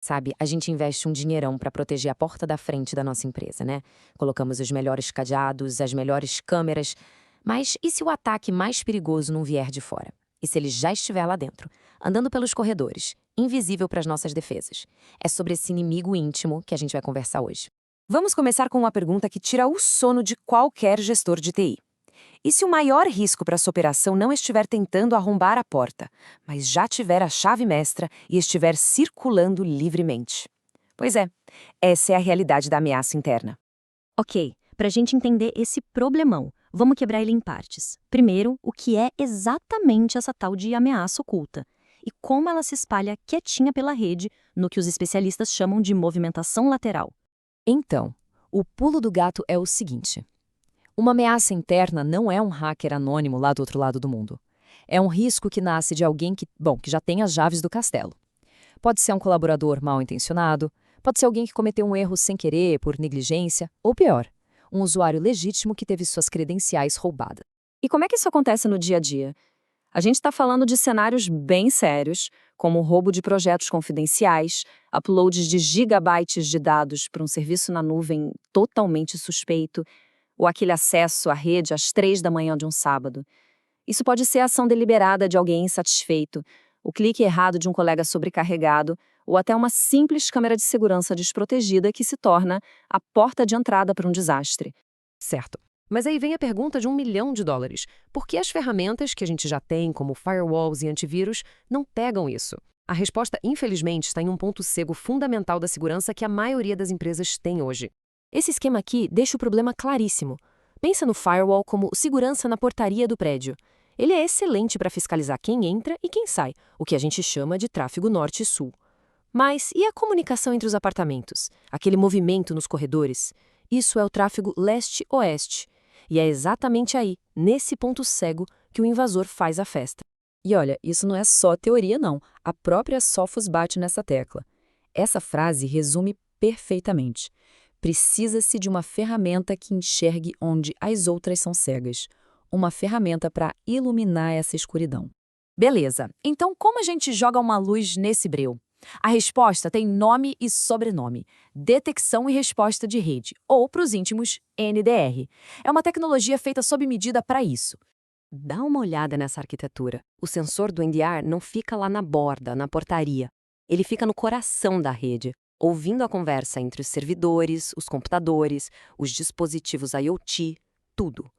Sabe, a gente investe um dinheirão para proteger a porta da frente da nossa empresa, né? Colocamos os melhores cadeados, as melhores câmeras. Mas e se o ataque mais perigoso não vier de fora? E se ele já estiver lá dentro, andando pelos corredores, invisível para as nossas defesas? É sobre esse inimigo íntimo que a gente vai conversar hoje. Vamos começar com uma pergunta que tira o sono de qualquer gestor de TI. E se o maior risco para sua operação não estiver tentando arrombar a porta, mas já tiver a chave mestra e estiver circulando livremente? Pois é, essa é a realidade da ameaça interna. Ok, para a gente entender esse problemão, vamos quebrar ele em partes. Primeiro, o que é exatamente essa tal de ameaça oculta? E como ela se espalha quietinha pela rede, no que os especialistas chamam de movimentação lateral. Então, o pulo do gato é o seguinte. Uma ameaça interna não é um hacker anônimo lá do outro lado do mundo. É um risco que nasce de alguém que já tem as chaves do castelo. Pode ser um colaborador mal intencionado, pode ser alguém que cometeu um erro sem querer, por negligência, ou pior, um usuário legítimo que teve suas credenciais roubadas. E como é que isso acontece no dia a dia? A gente está falando de cenários bem sérios, como o roubo de projetos confidenciais, uploads de gigabytes de dados para um serviço na nuvem totalmente suspeito, ou aquele acesso à rede às 3 da manhã de um sábado. Isso pode ser a ação deliberada de alguém insatisfeito, o clique errado de um colega sobrecarregado, ou até uma simples câmera de segurança desprotegida que se torna a porta de entrada para um desastre. Certo. Mas aí vem a pergunta de $1 milhão. Por que as ferramentas que a gente já tem, como firewalls e antivírus, não pegam isso? A resposta, infelizmente, está em um ponto cego fundamental da segurança que a maioria das empresas tem hoje. Esse esquema aqui deixa o problema claríssimo. Pensa no firewall como segurança na portaria do prédio. Ele é excelente para fiscalizar quem entra e quem sai, o que a gente chama de tráfego norte e sul. Mas e a comunicação entre os apartamentos? Aquele movimento nos corredores? Isso é o tráfego leste-oeste. E é exatamente aí, nesse ponto cego, que o invasor faz a festa. E olha, isso não é só teoria não, a própria Sophos bate nessa tecla. Essa frase resume perfeitamente. Precisa-se de uma ferramenta que enxergue onde as outras são cegas. Uma ferramenta para iluminar essa escuridão. Beleza, então como a gente joga uma luz nesse breu? A resposta tem nome e sobrenome. Detecção e resposta de rede, ou, para os íntimos, NDR. É uma tecnologia feita sob medida para isso. Dá uma olhada nessa arquitetura. O sensor do NDR não fica lá na borda, na portaria. Ele fica no coração da rede, ouvindo a conversa entre os servidores, os computadores, os dispositivos IoT, tudo.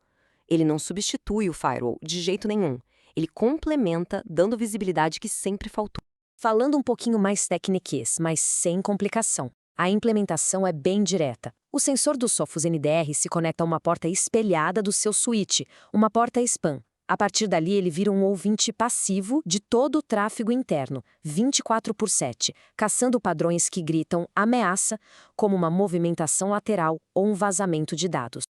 Ele não substitui o firewall de jeito nenhum. Ele complementa, dando visibilidade que sempre faltou. Falando um pouquinho mais tecniquez, mas sem complicação. A implementação é bem direta. O sensor do Sophos NDR se conecta a uma porta espelhada do seu switch, uma porta spam. A partir dali, ele vira um ouvinte passivo de todo o tráfego interno, 24/7, caçando padrões que gritam ameaça, como uma movimentação lateral ou um vazamento de dados.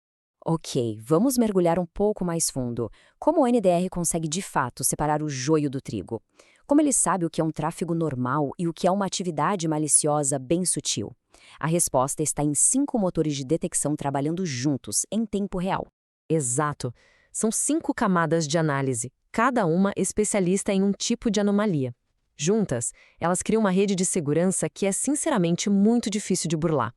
Ok, vamos mergulhar um pouco mais fundo. Como o NDR consegue de fato separar o joio do trigo? Como ele sabe o que é um tráfego normal e o que é uma atividade maliciosa bem sutil? A resposta está em 5 motores de detecção trabalhando juntos, em tempo real. Exato. São 5 camadas de análise, cada uma especialista em um tipo de anomalia. Juntas, elas criam uma rede de segurança que é sinceramente muito difícil de burlar.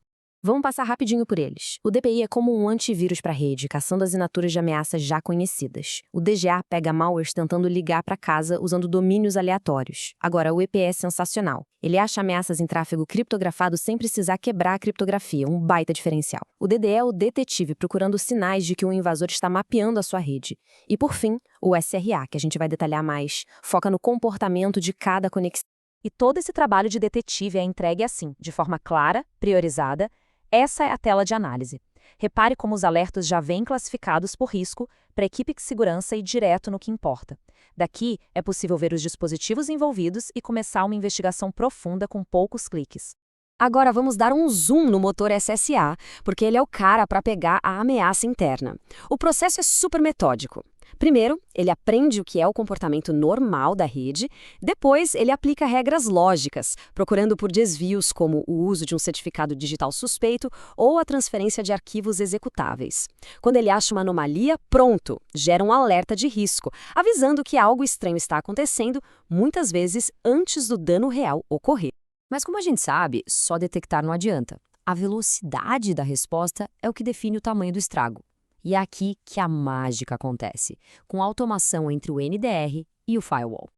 Vamos passar rapidinho por eles. O DPI é como um antivírus para a rede, caçando assinaturas de ameaças já conhecidas. O DGA pega malwares tentando ligar para casa usando domínios aleatórios. Agora, o EPE é sensacional. Ele acha ameaças em tráfego criptografado sem precisar quebrar a criptografia, um baita diferencial. O DDE é o detetive procurando sinais de que um invasor está mapeando a sua rede. E, por fim, o SRA, que a gente vai detalhar mais, foca no comportamento de cada conexão. E todo esse trabalho de detetive é entregue assim, de forma clara, priorizada. Essa é a tela de análise. Repare como os alertas já vêm classificados por risco para a equipe de segurança e direto no que importa. Daqui, é possível ver os dispositivos envolvidos e começar uma investigação profunda com poucos cliques. Agora vamos dar um zoom no motor SSA, porque ele é o cara para pegar a ameaça interna. O processo é super metódico. Primeiro, ele aprende o que é o comportamento normal da rede. Depois, ele aplica regras lógicas, procurando por desvios como o uso de um certificado digital suspeito ou a transferência de arquivos executáveis. Quando ele acha uma anomalia, pronto, gera um alerta de risco, avisando que algo estranho está acontecendo, muitas vezes antes do dano real ocorrer. Mas como a gente sabe, só detectar não adianta. A velocidade da resposta é o que define o tamanho do estrago. E é aqui que a mágica acontece, com a automação entre o NDR e o firewall.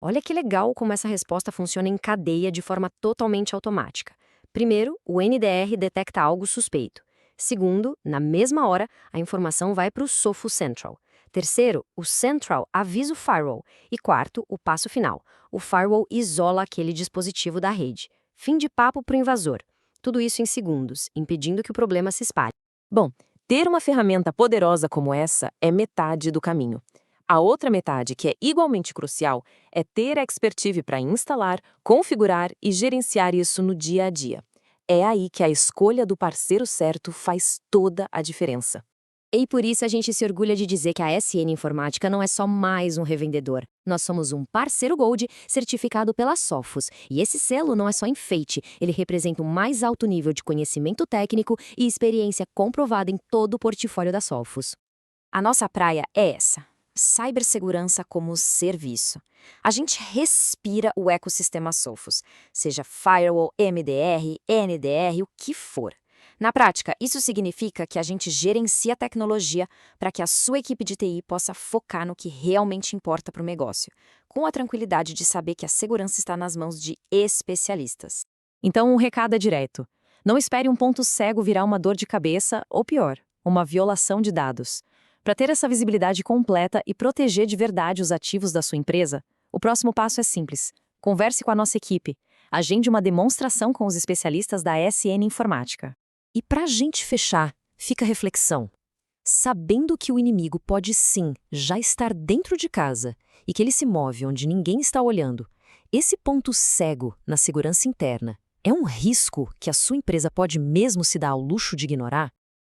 Olha que legal como essa resposta funciona em cadeia de forma totalmente automática. Primeiro, o NDR detecta algo suspeito. Segundo, na mesma hora, a informação vai para o Sophos Central. Terceiro, o Central avisa o firewall. E quarto, o passo final. O firewall isola aquele dispositivo da rede. Fim de papo para o invasor. Tudo isso em segundos, impedindo que o problema se espalhe. Bom, ter uma ferramenta poderosa como essa é metade do caminho. A outra metade, que é igualmente crucial, é ter a expertise para instalar, configurar e gerenciar isso no dia a dia. É aí que a escolha do parceiro certo faz toda a diferença. E por isso a gente se orgulha de dizer que a SN Informática não é só mais um revendedor. Nós somos um parceiro Gold certificado pela Sophos. E esse selo não é só enfeite, ele representa o mais alto nível de conhecimento técnico e experiência comprovada em todo o portfólio da Sophos. A nossa praia é essa: cibersegurança como serviço. A gente respira o ecossistema Sophos, seja firewall, MDR, NDR, o que for. Na prática, isso significa que a gente gerencia a tecnologia para que a sua equipe de TI possa focar no que realmente importa para o negócio, com a tranquilidade de saber que a segurança está nas mãos de especialistas. Então, o recado é direto. Não espere um ponto cego virar uma dor de cabeça ou, pior, uma violação de dados. Para ter essa visibilidade completa e proteger de verdade os ativos da sua empresa, o próximo passo é simples. Converse com a nossa equipe. Agende uma demonstração com os especialistas da SN Informática. E para a gente fechar, fica a reflexão. Sabendo que o inimigo pode sim já estar dentro de casa e que ele se move onde ninguém está olhando, esse ponto cego na segurança interna é um risco que a sua empresa pode mesmo se dar ao luxo de ignorar?